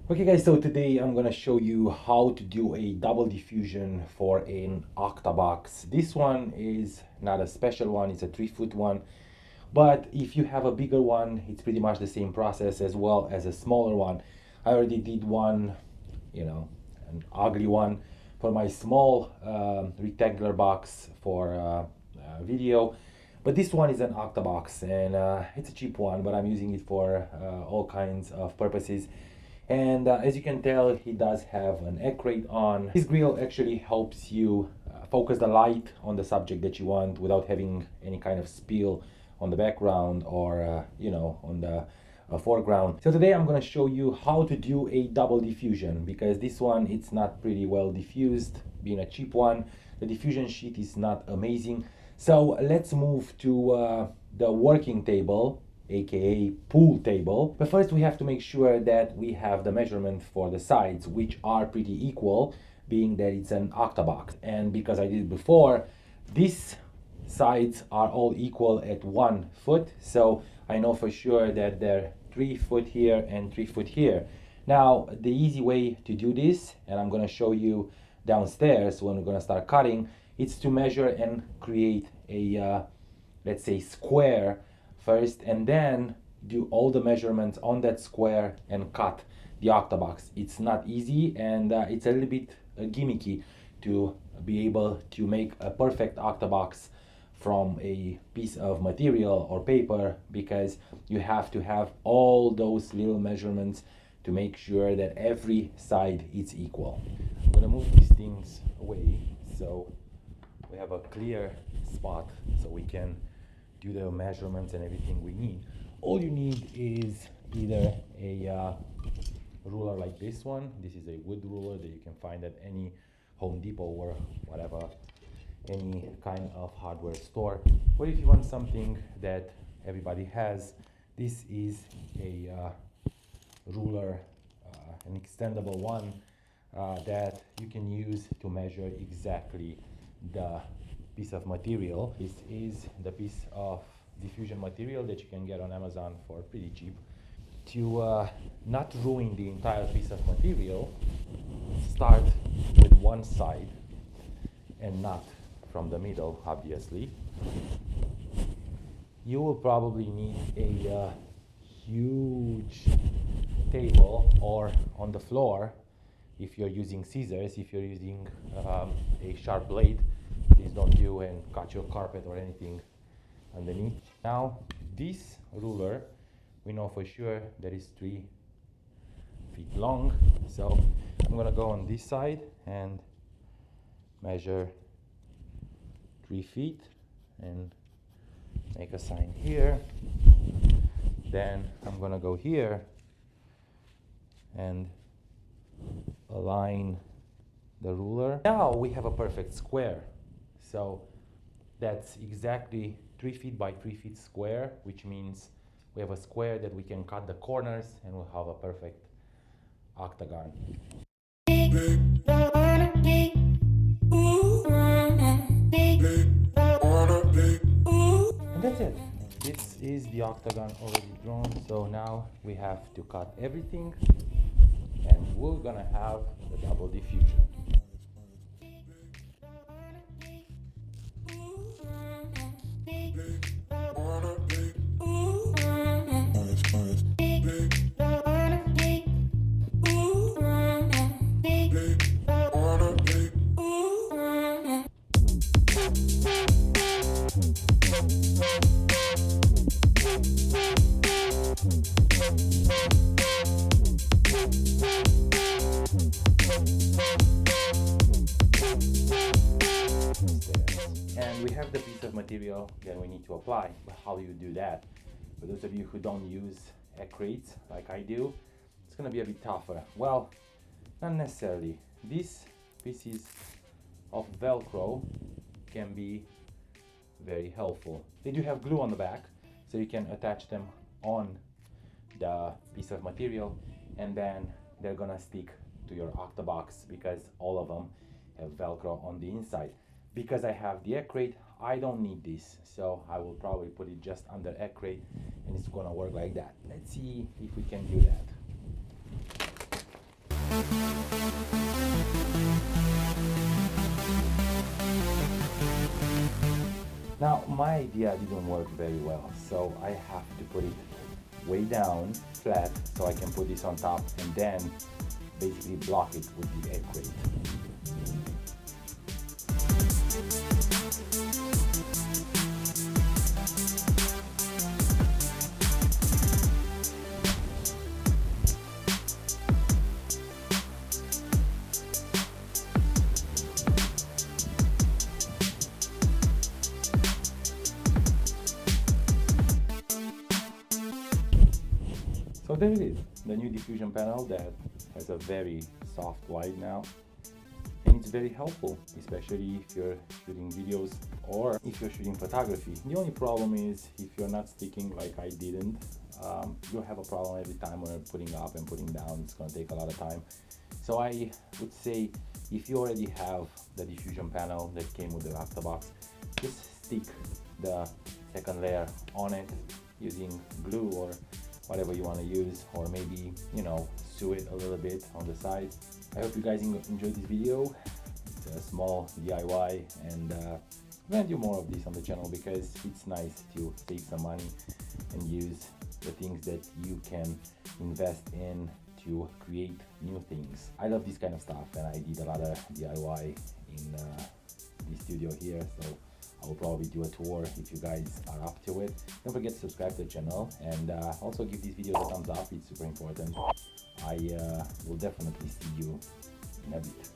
Okay guys, so today I'm gonna show you how to do a double diffusion for an OCTABOX. This one is not a special one, it's a 3-foot one, but if you have a bigger one, it's pretty much the same process as well as a smaller one. I already did one, an ugly one for my small rectangular box for video, but this one is an OCTABOX and it's a cheap one, but I'm using it for all kinds of purposes. And as you can tell, he does have an egg crate on. This grill actually helps you focus the light on the subject that you want without having any kind of spill on the background or on the foreground. So today I'm going to show you how to do a double diffusion, because this one, it's not pretty well diffused. Being a cheap one, the diffusion sheet is not amazing. So let's move to the working table, aka pool table. But first we have to make sure that we have the measurement for the sides, which are pretty equal, being that it's an OCTABOX. And because I did it before, these sides are all equal at 1 foot, so I know for sure that they're 3 foot here and 3 foot here. Now the easy way to do this, and I'm going to show you downstairs when we're going to start cutting, it's to measure and create a let's say square first, and then do all the measurements on that square and cut the OCTABOX. It's not easy, and it's a little bit gimmicky to be able to make a perfect OCTABOX from a piece of material or paper, because you have to have all those little measurements to make sure that every side is equal. I'm gonna move these things away so we have a clear spot so we can do the measurements and everything we need. All you need is either a ruler like this one. This is a wood ruler that you can find at any Home Depot or whatever, any kind of hardware store. Or if you want something that everybody has, this is a ruler, an extendable one that you can use to measure exactly the piece of material. This is the piece of diffusion material that you can get on Amazon for pretty cheap. To not ruin the entire piece of material, start with one side and not from the middle, obviously. You will probably need a huge table, or on the floor if you're using scissors. If you're using a sharp blade, please don't do and cut your carpet or anything underneath. Now this ruler, we know for sure that is 3 feet long, so I'm gonna go on this side and measure 3 feet and make a sign here. Then I'm gonna go here and align the ruler. Now we have a perfect square. So that's exactly 3 feet by 3 feet square, which means we have a square that we can cut the corners and we'll have a perfect octagon. And that's it. This is the octagon already drawn. So now we have to cut everything and we're gonna have the double diffusion. And we have the piece of material that we need to apply. But how do you do that? For those of you who don't use egg crates like I do, it's gonna be a bit tougher. Well, not necessarily. These pieces of Velcro can be very helpful. They do have glue on the back, so you can attach them on the piece of material, and then they're gonna stick to your OCTABOX because all of them have Velcro on the inside. Because I have the egg crate, I don't need this, so I will probably put it just under egg crate and it's gonna work like that. Let's see if we can do that. Now my idea didn't work very well, so I have to put it way down, flat, so I can put this on top and then basically block it with the egg crate. So there it is, the new diffusion panel that has a very soft white now, and it's very helpful, especially if you're shooting videos or if you're shooting photography. The only problem is if you're not sticking like I didn't, you'll have a problem every time when you're putting up and putting down. It's going to take a lot of time. So I would say if you already have the diffusion panel that came with the OCTABOX, just stick the second layer on it using glue or whatever you want to use, or maybe, you know, sew it a little bit on the side. I hope you guys enjoyed this video. It's a small DIY, and I'm gonna do more of this on the channel because it's nice to save some money and use the things that you can invest in to create new things. I love this kind of stuff, and I did a lot of DIY in the studio here, so I will probably do a tour if you guys are up to it. Don't forget to subscribe to the channel, and also give these videos a thumbs up. It's super important. I will definitely see you in a bit.